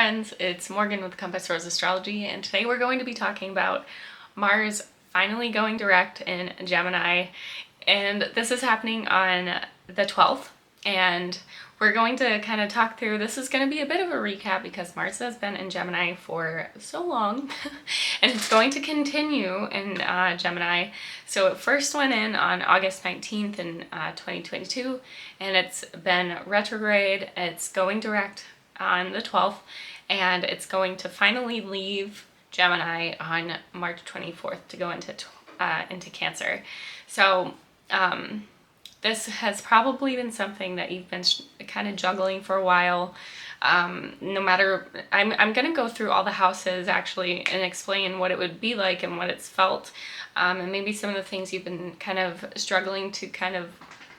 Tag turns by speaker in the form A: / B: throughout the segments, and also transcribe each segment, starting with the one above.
A: friends, it's Morgan with Compass Rose Astrology, and today we're going to be talking about Mars finally going direct in Gemini, and this is happening on the 12th, and we're going to kind of talk through, this is going to be a bit of a recap because Mars has been in Gemini for so long, and it's going to continue in Gemini. So it first went in on August 19th in 2022, and it's been retrograde, it's going direct on the 12th, and it's going to finally leave Gemini on March 24th to go into Cancer. So this has probably been something that you've been kind of juggling for a while. No matter, I'm going to go through all the houses actually and explain what it would be like and what it's felt, and maybe some of the things you've been kind of struggling to kind of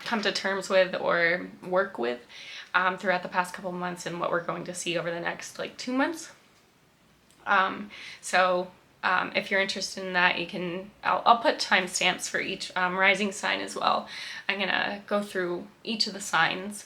A: come to terms with or work with throughout the past couple months, and what we're going to see over the next like 2 months. If you're interested in that, you can, I'll put timestamps for each rising sign as well. I'm gonna go through each of the signs,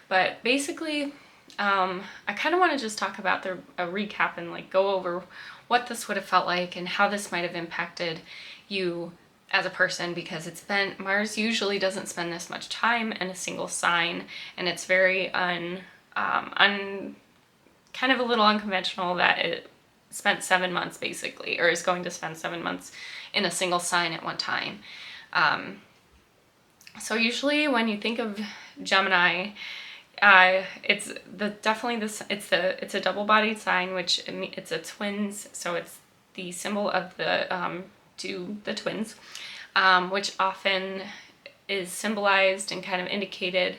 A: but basically I kind of want to just talk about a recap and like go over what this would have felt like and how this might have impacted you as a person, because Mars usually doesn't spend this much time in a single sign, and it's very kind of a little unconventional that it spent 7 months basically, or is going to spend 7 months in a single sign at one time. So usually when you think of Gemini, it's a double-bodied sign, which it's a twins, so it's the symbol of the twins, which often is symbolized and kind of indicated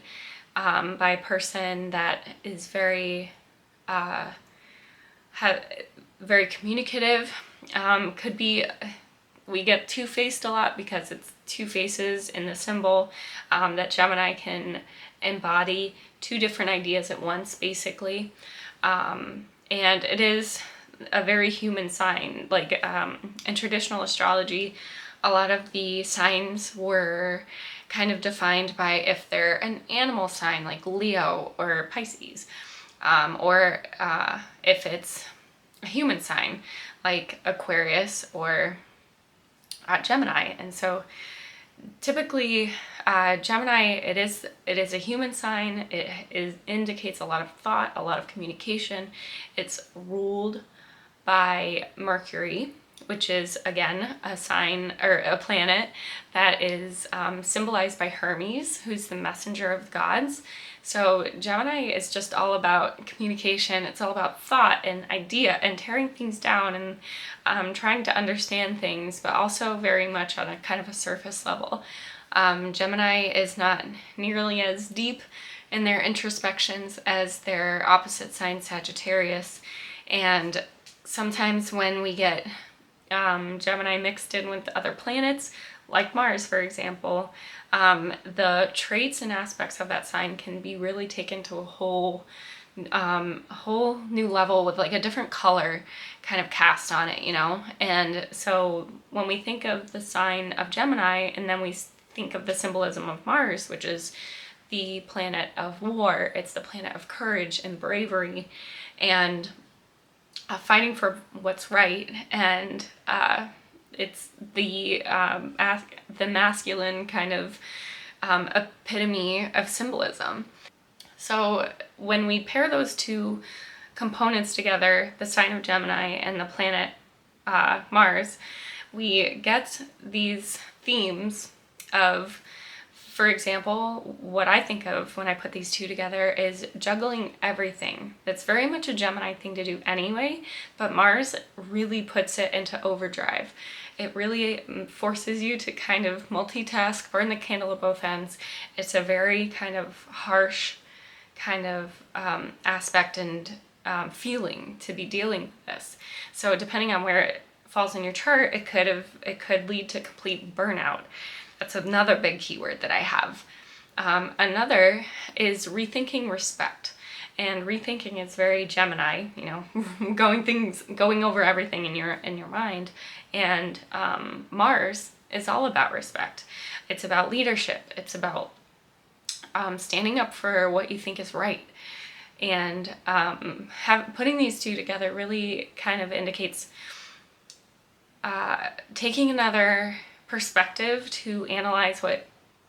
A: by a person that is very very communicative. Could be, we get two-faced a lot because it's two faces in the symbol, that Gemini can embody two different ideas at once basically, and it is a very human sign. Like in traditional astrology, a lot of the signs were kind of defined by if they're an animal sign like Leo or Pisces, or if it's a human sign like Aquarius or Gemini. And so typically Gemini, it is a human sign. It indicates a lot of thought, a lot of communication. It's ruled by Mercury, which is again a sign or a planet that is symbolized by Hermes, who's the messenger of the gods. So Gemini is just all about communication. It's all about thought and idea and tearing things down and trying to understand things, but also very much on a kind of a surface level. Gemini is not nearly as deep in their introspections as their opposite sign Sagittarius, and sometimes when we get Gemini mixed in with other planets, like Mars, for example, the traits and aspects of that sign can be really taken to a whole new level with like a different color kind of cast on it, you know? And so when we think of the sign of Gemini, and then we think of the symbolism of Mars, which is the planet of war, it's the planet of courage and bravery and fighting for what's right, and it's the masculine kind of epitome of symbolism. So when we pair those two components together, the sign of Gemini and the planet Mars, we get these themes of, for example, what I think of when I put these two together is juggling everything. That's very much a Gemini thing to do anyway, but Mars really puts it into overdrive. It really forces you to kind of multitask, burn the candle at both ends. It's a very kind of harsh kind of aspect and feeling to be dealing with this. So depending on where it falls in your chart, it could lead to complete burnout. That's another big keyword that I have. Another is rethinking respect. And rethinking is very Gemini, you know, going over everything in your mind. And Mars is all about respect. It's about leadership. It's about standing up for what you think is right. And putting these two together really kind of indicates taking another perspective to analyze what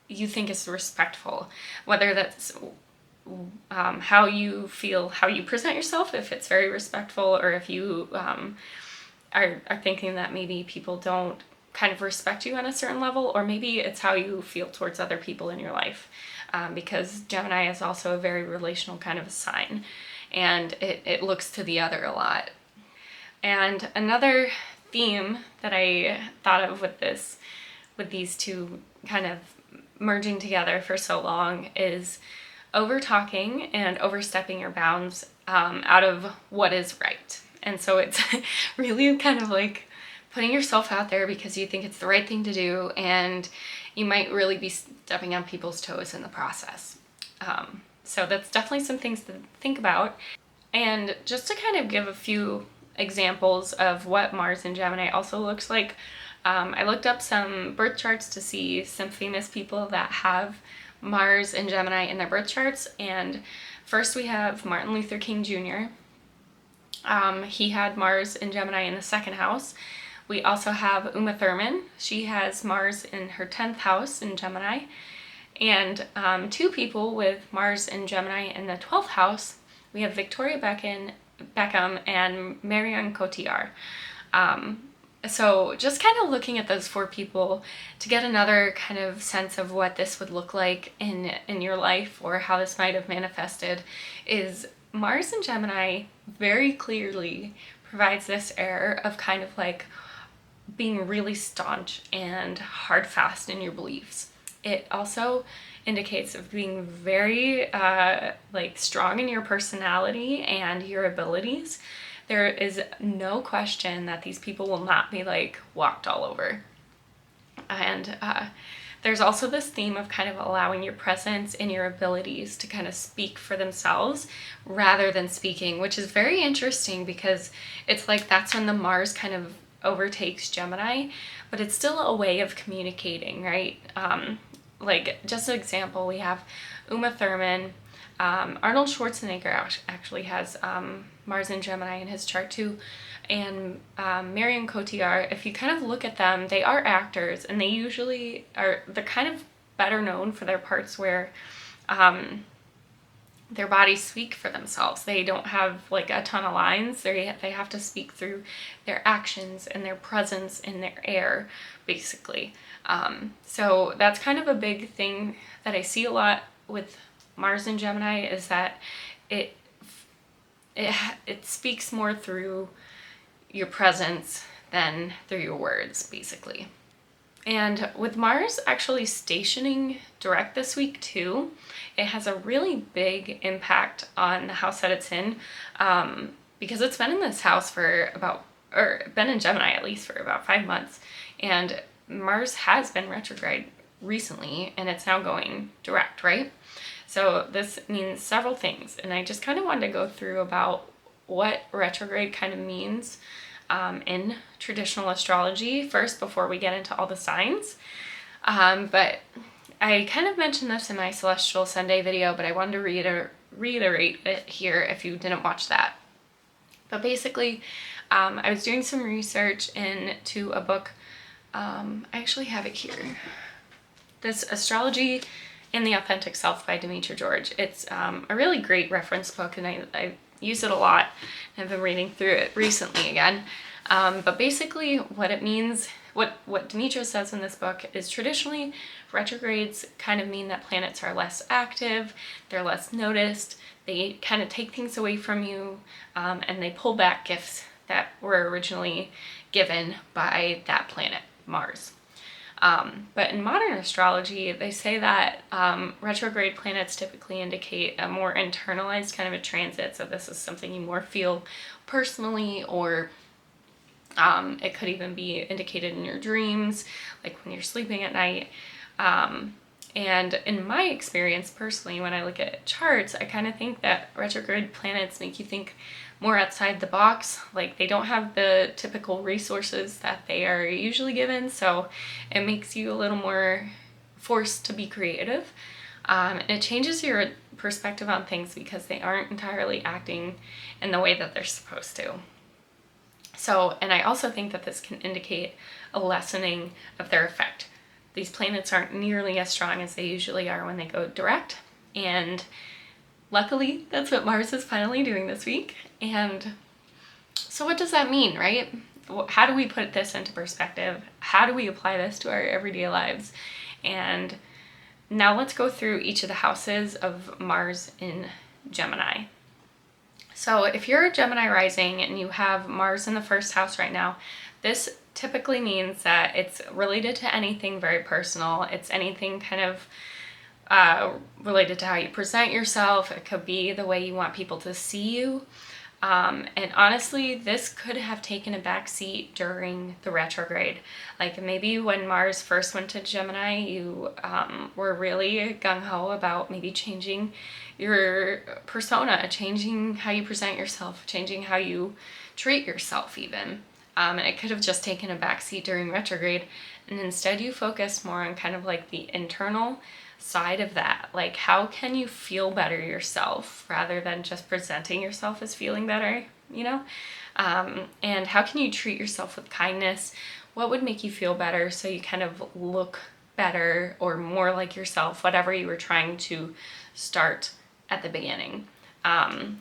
A: you think is respectful, whether that's how you feel, how you present yourself, if it's very respectful, or if you are thinking that maybe people don't kind of respect you on a certain level, or maybe it's how you feel towards other people in your life, because Gemini is also a very relational kind of a sign, and it looks to the other a lot. And another theme that I thought of with these two kind of merging together for so long is over talking and overstepping your bounds out of what is right. And so it's really kind of like putting yourself out there because you think it's the right thing to do, and you might really be stepping on people's toes in the process. So that's definitely some things to think about. And just to kind of give a few examples of what Mars in Gemini also looks like, I looked up some birth charts to see some famous people that have Mars and Gemini in their birth charts. And first we have Martin Luther King Jr. He had Mars and Gemini in the second house. We also have Uma Thurman. She has Mars in her 10th house in Gemini. And two people with Mars and Gemini in the 12th house, we have Victoria Beckham and Marion Cotillard. So just kind of looking at those four people to get another kind of sense of what this would look like in your life, or how this might have manifested, is Mars in Gemini very clearly provides this air of kind of like being really staunch and hard fast in your beliefs. It also indicates of being very like strong in your personality and your abilities. There is no question that these people will not be like walked all over. And there's also this theme of kind of allowing your presence and your abilities to kind of speak for themselves rather than speaking, which is very interesting because it's like that's when the Mars kind of overtakes Gemini, but it's still a way of communicating, right? Like just an example, we have Uma Thurman. Arnold Schwarzenegger actually has Mars and Gemini in his chart too. And Marion Cotillard, if you kind of look at them, they are actors, and they usually they're kind of better known for their parts where their bodies speak for themselves. They don't have like a ton of lines. They have to speak through their actions and their presence in their air, basically. So that's kind of a big thing that I see a lot with Mars and Gemini, is that it speaks more through your presence than through your words, basically. And with Mars actually stationing direct this week too, it has a really big impact on the house that it's in, because it's been in this house for been in Gemini at least for about 5 months, and Mars has been retrograde recently, and it's now going direct, right? So this means several things, and I just kind of wanted to go through about what retrograde kind of means in traditional astrology first before we get into all the signs. But I kind of mentioned this in my Celestial Sunday video, but I wanted to reiterate it here if you didn't watch that. But basically, I was doing some research into a book. I actually have it here. This Astrology in the Authentic Self by Demetra George. It's a really great reference book, and I use it a lot. I've been reading through it recently again. But basically what it means, what Demetra says in this book is traditionally retrogrades kind of mean that planets are less active, they're less noticed, they kind of take things away from you, and they pull back gifts that were originally given by that planet, Mars. But in modern astrology, they say that retrograde planets typically indicate a more internalized kind of a transit. So this is something you more feel personally, or it could even be indicated in your dreams, like when you're sleeping at night. And in my experience personally, when I look at charts, I kind of think that retrograde planets make you think more outside the box. Like they don't have the typical resources that they are usually given, so it makes you a little more forced to be creative. And it changes your perspective on things because they aren't entirely acting in the way that they're supposed to. So, and I also think that this can indicate a lessening of their effect. These planets aren't nearly as strong as they usually are when they go direct, and luckily that's what Mars is finally doing this week. And so what does that mean, right? How do we put this into perspective? How do we apply this to our everyday lives? And now let's go through each of the houses of Mars in Gemini. So if you're a Gemini rising and you have Mars in the first house right now, this typically means that it's related to anything very personal. It's anything kind of related to how you present yourself. It could be the way you want people to see you. And honestly, this could have taken a back seat during the retrograde. Like maybe when Mars first went to Gemini, you were really gung-ho about maybe changing your persona, changing how you present yourself, changing how you treat yourself even. And it could have just taken a back seat during retrograde. And instead you focused more on kind of like the internal side of that. Like how can you feel better yourself rather than just presenting yourself as feeling better, you know? And how can you treat yourself with kindness? What would make you feel better so you kind of look better or more like yourself, whatever you were trying to start at the beginning.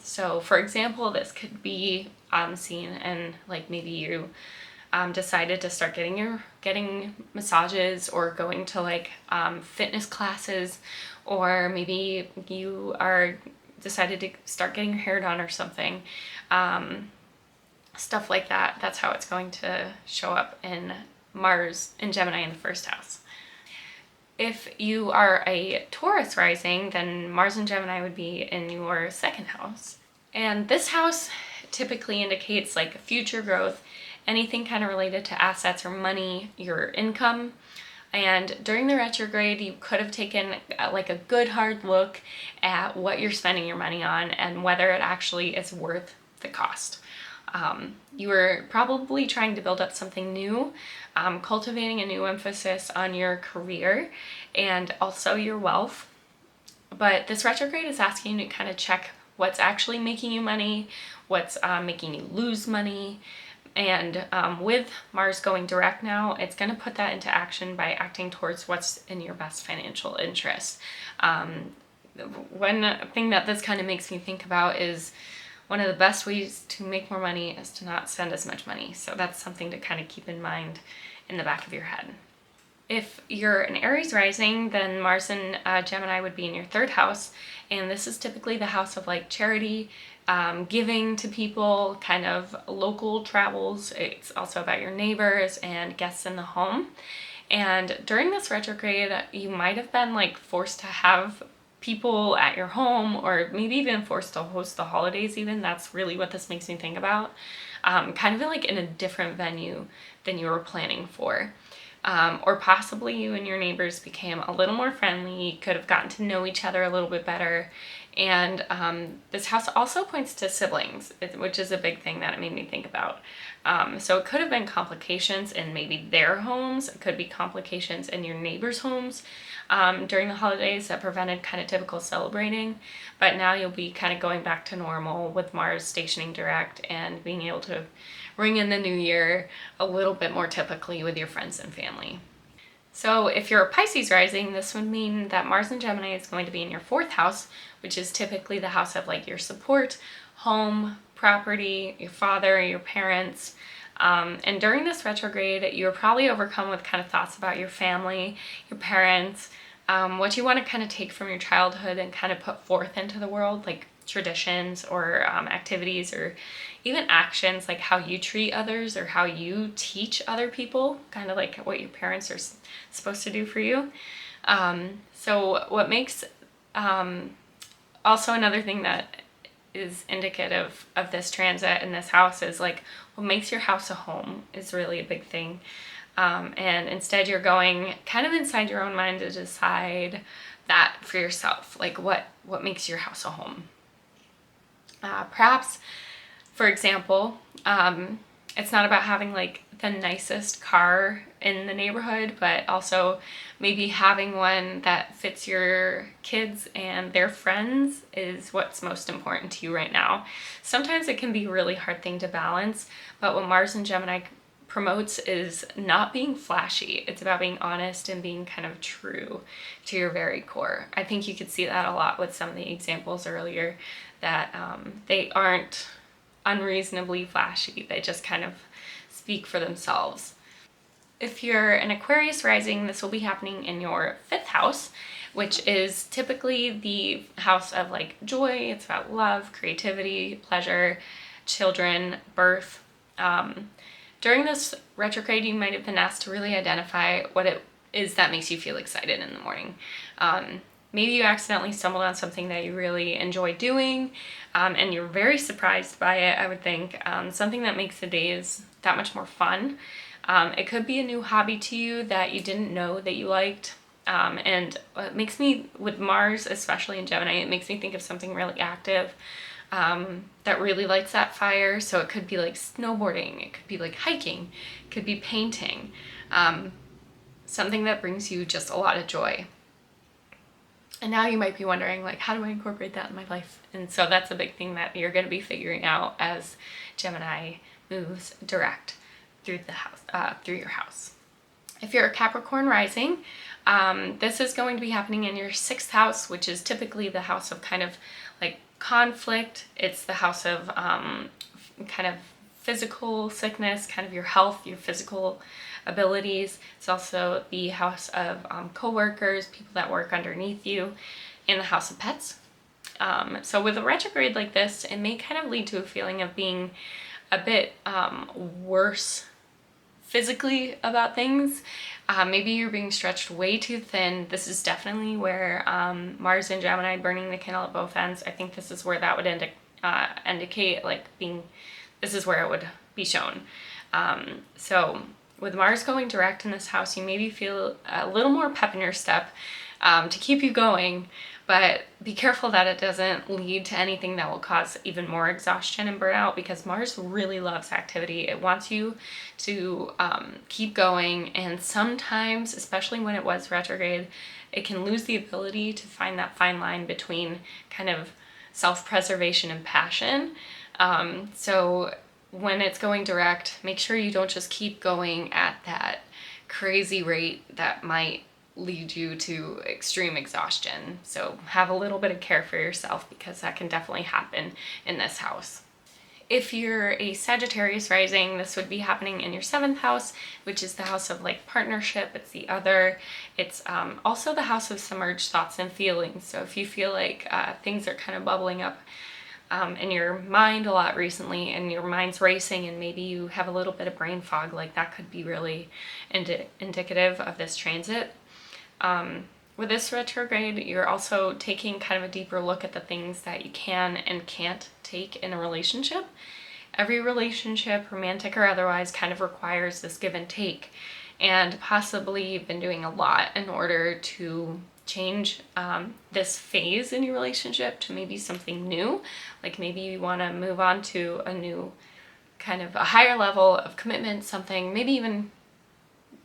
A: So for example, this could be seen and like maybe you decided to start getting massages or going to like fitness classes, or maybe you are decided to start getting your hair done or something, stuff like that. That's how it's going to show up in Mars in Gemini in the first house. If you are a Taurus rising, then Mars in Gemini would be in your second house. And this house typically indicates like future growth, anything kind of related to assets or money, your income. And during the retrograde, you could have taken like a good hard look at what you're spending your money on and whether it actually is worth the cost. You were probably trying to build up something new, cultivating a new emphasis on your career and also your wealth. But this retrograde is asking you to kind of check what's actually making you money, what's making you lose money. And with Mars going direct now, it's going to put that into action by acting towards what's in your best financial interest. One thing that this kind of makes me think about is one of the best ways to make more money is to not spend as much money. So that's something to kind of keep in mind in the back of your head. If you're an Aries rising, then Mars in Gemini would be in your third house. And this is typically the house of like charity, giving to people, kind of local travels. It's also about your neighbors and guests in the home. And during this retrograde, you might have been like forced to have people at your home, or maybe even forced to host the holidays even. That's really what this makes me think about. Kind of like in a different venue than you were planning for. Or possibly you and your neighbors became a little more friendly, could have gotten to know each other a little bit better. And this house also points to siblings, which is a big thing that it made me think about. So it could have been complications in maybe their homes. It could be complications in your neighbors' homes during the holidays that prevented kind of typical celebrating. But now you'll be kind of going back to normal with Mars stationing direct and being able to ring in the new year a little bit more typically with your friends and family. So if you're a Pisces rising, this would mean that Mars in Gemini is going to be in your fourth house, which is typically the house of like your support, home, property, your father, your parents. And during this retrograde, you're probably overcome with kind of thoughts about your family, your parents, what you want to kind of take from your childhood and kind of put forth into the world, like traditions or activities or even actions, like how you treat others or how you teach other people, kind of like what your parents are supposed to do for you. So what makes, also another thing that is indicative of this transit in this house is like what makes your house a home is really a big thing. And instead you're going kind of inside your own mind to decide that for yourself, like what makes your house a home. Perhaps, for example, It's not about having like the nicest car in the neighborhood, but also maybe having one that fits your kids and their friends is what's most important to you right now. Sometimes it can be a really hard thing to balance, but what Mars and Gemini promotes is not being flashy. It's about being honest and being kind of true to your very core. I think you could see that a lot with some of the examples earlier, that they aren't unreasonably flashy. They just kind of speak for themselves. If you're an Aquarius rising, this will be happening in your 5th house, which is typically the house of like joy. It's about love, creativity, pleasure, children, birth. During this retrograde, you might have been asked to really identify what it is that makes you feel excited in the morning. Maybe you accidentally stumbled on something that you really enjoy doing, and you're very surprised by it, I would think. Something that makes the days that much more fun. It could be a new hobby to you that you didn't know that you liked. And it makes me, with Mars, especially in Gemini, it makes me think of something really active that really lights that fire. So it could be like snowboarding, it could be like hiking, it could be painting, something that brings you just a lot of joy. And now you might be wondering, like, how do I incorporate that in my life? And so that's a big thing that you're going to be figuring out as Gemini moves direct through the house, through your house. If you're a Capricorn Rising, this is going to be happening in your 6th house, which is typically the house of kind of like conflict. It's the house of kind of physical sickness, kind of your health, your physical abilities. It's also the house of co-workers, people that work underneath you, in the house of pets. So with a retrograde like this, it may kind of lead to a feeling of being a bit worse physically about things. Maybe you're being stretched way too thin. This is definitely where Mars and Gemini burning the candle at both ends. I think this is where that would indicate like being, this is where it would be shown. So with Mars going direct in this house, you maybe feel a little more pep in your step to keep you going, but be careful that it doesn't lead to anything that will cause even more exhaustion and burnout, because Mars really loves activity. It wants you to keep going, and sometimes, especially when it was retrograde, it can lose the ability to find that fine line between kind of self-preservation and passion. So when it's going direct, make sure you don't just keep going at that crazy rate that might lead you to extreme exhaustion. So have a little bit of care for yourself, because that can definitely happen in this house. If you're a Sagittarius rising, this would be happening in your 7th house, which is the house of like partnership. It's the other. It's also the house of submerged thoughts and feelings. So if you feel like things are kind of bubbling up in your mind a lot recently, and your mind's racing, and maybe you have a little bit of brain fog, like that could be really indicative of this transit. With this retrograde, you're also taking kind of a deeper look at the things that you can and can't take in a relationship. Every relationship, romantic or otherwise, kind of requires this give and take, and possibly you've been doing a lot in order to change this phase in your relationship to maybe something new. Like maybe you want to move on to a new kind of a higher level of commitment, something maybe even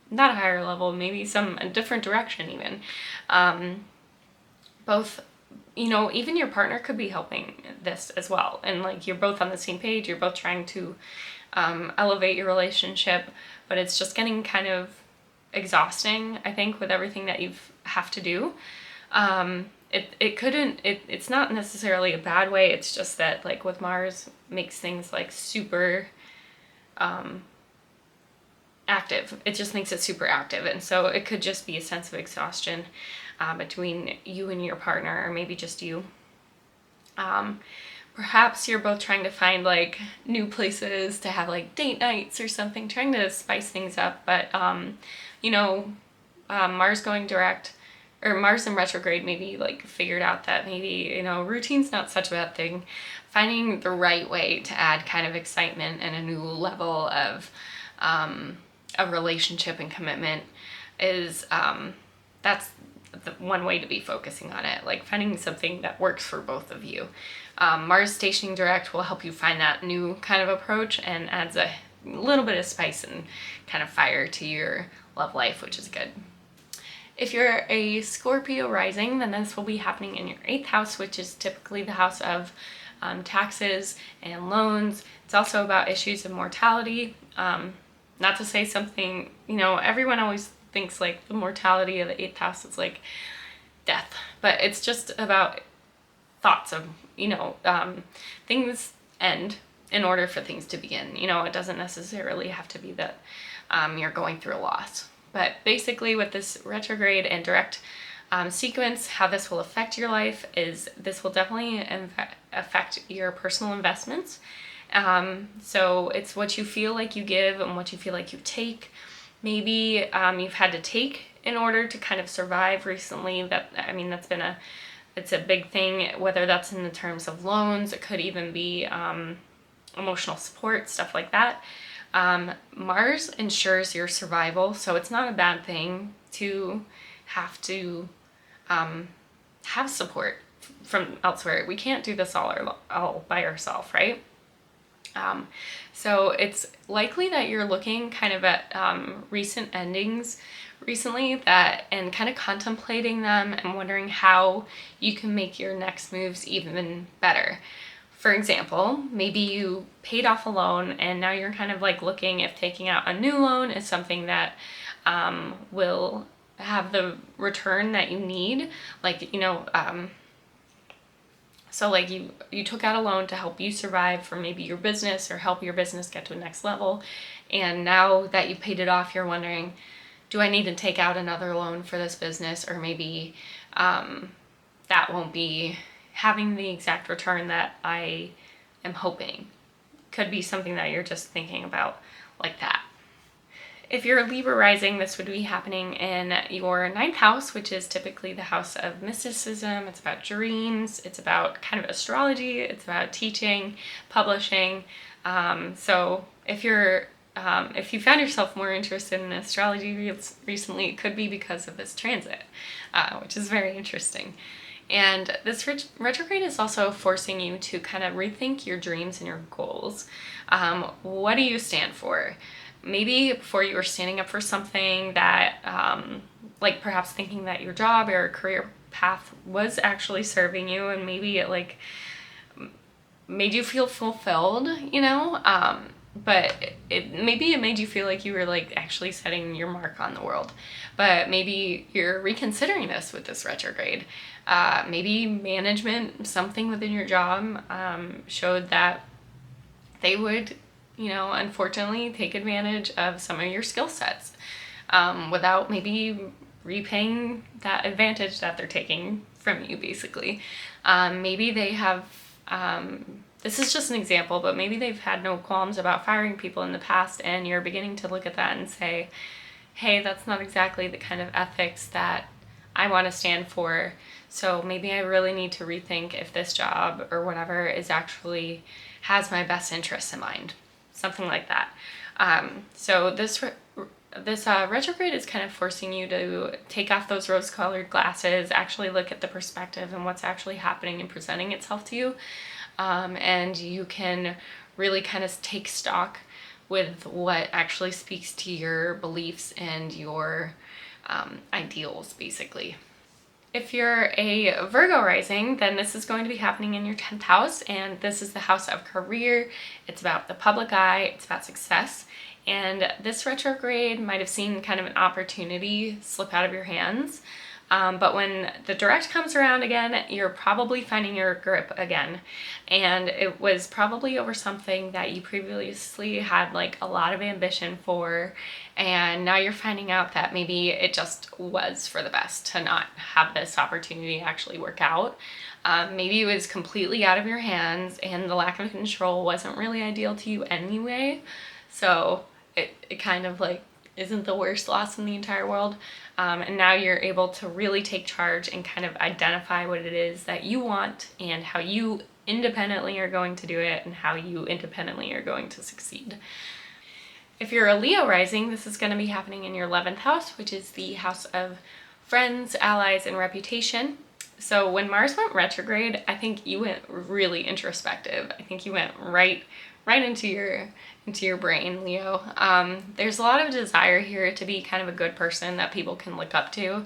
A: not a higher level, maybe a different direction even. Both, you know, even your partner could be helping this as well. And like you're both on the same page, you're both trying to elevate your relationship, but it's just getting kind of exhausting, I think, with everything that you have to do. It's not necessarily a bad way, it's just that like with Mars makes things like super active. It just makes it super active, and so it could just be a sense of exhaustion between you and your partner, or maybe just you. Perhaps you're both trying to find like new places to have like date nights or something, trying to spice things up, but Mars going direct, or Mars in retrograde, maybe like figured out that maybe, routine's not such a bad thing. Finding the right way to add kind of excitement and a new level of a relationship and commitment is, that's the one way to be focusing on it, like finding something that works for both of you. Mars stationing direct will help you find that new kind of approach and adds a little bit of spice and kind of fire to your love life, which is good. If you're a Scorpio rising, then this will be happening in your 8th house, which is typically the house of taxes and loans. It's also about issues of mortality. Not to say something, everyone always thinks like the mortality of the 8th house is like death, but it's just about thoughts of, things end in order for things to begin. It doesn't necessarily have to be that you're going through a loss. But basically with this retrograde and direct sequence, how this will affect your life is this will definitely affect your personal investments. So it's what you feel like you give and what you feel like you take. Maybe you've had to take in order to kind of survive recently. That's been it's a big thing, whether that's in the terms of loans, it could even be emotional support, stuff like that. Mars ensures your survival, so it's not a bad thing to have to have support from elsewhere. We can't do this all by ourselves, right? So it's likely that you're looking kind of at recent endings recently and kind of contemplating them and wondering how you can make your next moves even better. For example, maybe you paid off a loan and now you're kind of like looking if taking out a new loan is something that will have the return that you need. So like you took out a loan to help you survive for maybe your business or help your business get to a next level. And now that you paid it off, you're wondering, do I need to take out another loan for this business? Or maybe that won't be having the exact return that I am hoping. Could be something that you're just thinking about like that. If you're a Libra rising, this would be happening in your 9th house, which is typically the house of mysticism. It's about dreams. It's about kind of astrology. It's about teaching, publishing. So if you found yourself more interested in astrology recently, it could be because of this transit, which is very interesting. And this retrograde is also forcing you to kind of rethink your dreams and your goals. What do you stand for? Maybe before you were standing up for something that, like perhaps thinking that your job or career path was actually serving you, and maybe it like made you feel fulfilled, but maybe it made you feel like you were like actually setting your mark on the world. But maybe you're reconsidering this with this retrograde. Maybe management, something within your job, showed that they would, unfortunately take advantage of some of your skill sets without maybe repaying that advantage that they're taking from you, basically. Maybe they have, this is just an example, but maybe they've had no qualms about firing people in the past, and you're beginning to look at that and say, hey, that's not exactly the kind of ethics that I want to stand for. So maybe I really need to rethink if this job or whatever actually has my best interests in mind. Something like that. So this retrograde is kind of forcing you to take off those rose-colored glasses, actually look at the perspective and what's actually happening and presenting itself to you. And you can really kind of take stock with what actually speaks to your beliefs and your ideals, basically. If you're a Virgo rising, then this is going to be happening in your 10th house, and this is the house of career. It's about the public eye, it's about success, and this retrograde might have seen kind of an opportunity slip out of your hands. But when the direct comes around again, you're probably finding your grip again. And it was probably over something that you previously had like a lot of ambition for. And now you're finding out that maybe it just was for the best to not have this opportunity actually work out. Maybe it was completely out of your hands and the lack of control wasn't really ideal to you anyway. So it kind of like isn't the worst loss in the entire world. And now you're able to really take charge and kind of identify what it is that you want and how you independently are going to do it and how you independently are going to succeed. If you're a Leo rising, this is going to be happening in your 11th house, which is the house of friends, allies, and reputation. So when Mars went retrograde, I think you went really introspective. I think you went right right into your brain, Leo. There's a lot of desire here to be kind of a good person that people can look up to,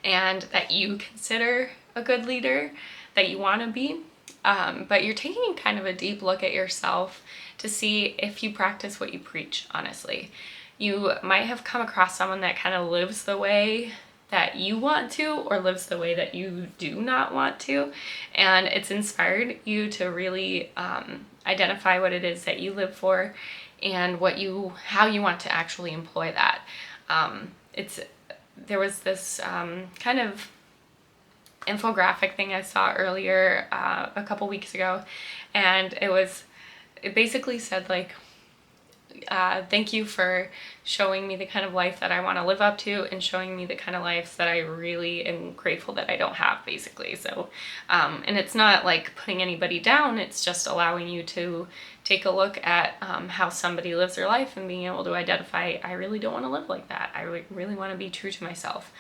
A: and that you consider a good leader, that you want to be. But you're taking kind of a deep look at yourself to see if you practice what you preach, honestly. You might have come across someone that kind of lives the way that you want to, or lives the way that you do not want to, and it's inspired you to really identify what it is that you live for and how you want to actually employ that. There was this kind of infographic thing I saw earlier a couple weeks ago, and it basically said like, thank you for showing me the kind of life that I want to live up to, and showing me the kind of life that I really am grateful that I don't have, basically. So, and it's not like putting anybody down, it's just allowing you to take a look at how somebody lives their life and being able to identify, I really don't want to live like that. I really want to be true to myself.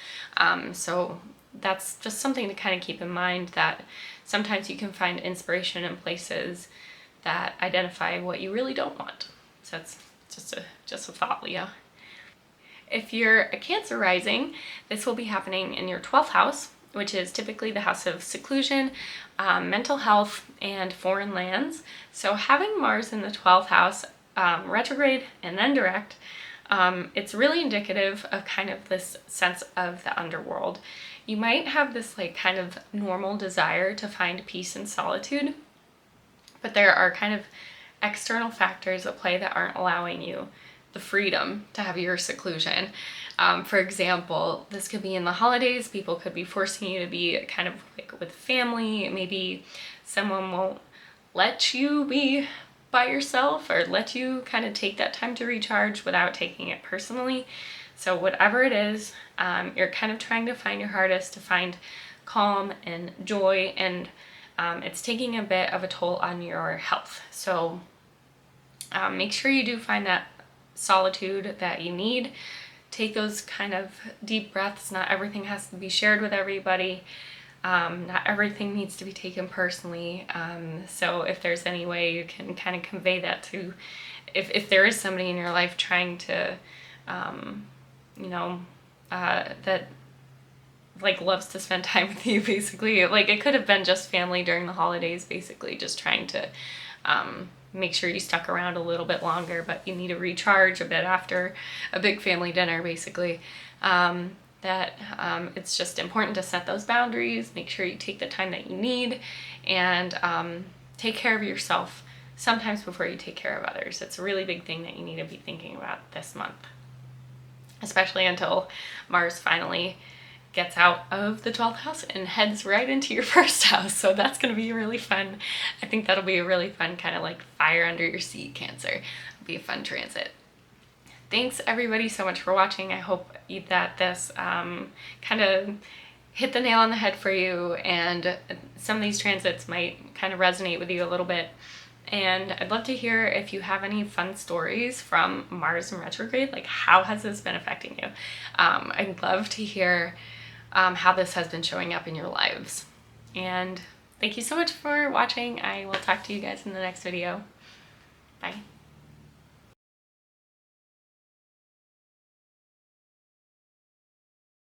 A: So that's just something to kind of keep in mind, that sometimes you can find inspiration in places that identify what you really don't want. So that's just a thought, Leo. If you're a Cancer rising, this will be happening in your 12th house, which is typically the house of seclusion, mental health, and foreign lands. So having Mars in the 12th house, retrograde and then direct, it's really indicative of kind of this sense of the underworld. You might have this like kind of normal desire to find peace and solitude, but there are kind of external factors at play that aren't allowing you the freedom to have your seclusion. For example, this could be in the holidays. People could be forcing you to be kind of like with family. Maybe someone won't let you be by yourself, or let you kind of take that time to recharge without taking it personally. So whatever it is, you're kind of trying to find your hardest to find calm and joy, and it's taking a bit of a toll on your health. So make sure you do find that solitude that you need. Take those kind of deep breaths. Not everything has to be shared with everybody. Not everything needs to be taken personally. So if there's any way you can kind of convey that to, if there is somebody in your life trying to, that like loves to spend time with you, basically. Like it could have been just family during the holidays, basically just trying to make sure you stuck around a little bit longer, but you need to recharge a bit after a big family dinner, basically. It's just important to set those boundaries, make sure you take the time that you need, and take care of yourself sometimes before you take care of others. It's a really big thing that you need to be thinking about this month, especially until Mars finally gets out of the 12th house and heads right into your first house. So that's going to be really fun. I think that'll be a really fun kind of like fire under your seat, Cancer. It'll be a fun transit. Thanks everybody so much for watching. I hope that this kind of hit the nail on the head for you, and some of these transits might kind of resonate with you a little bit. And I'd love to hear if you have any fun stories from Mars in retrograde, like how has this been affecting you? I'd love to hear how this has been showing up in your lives. And thank you so much for watching. I will talk to you guys in the next video. Bye.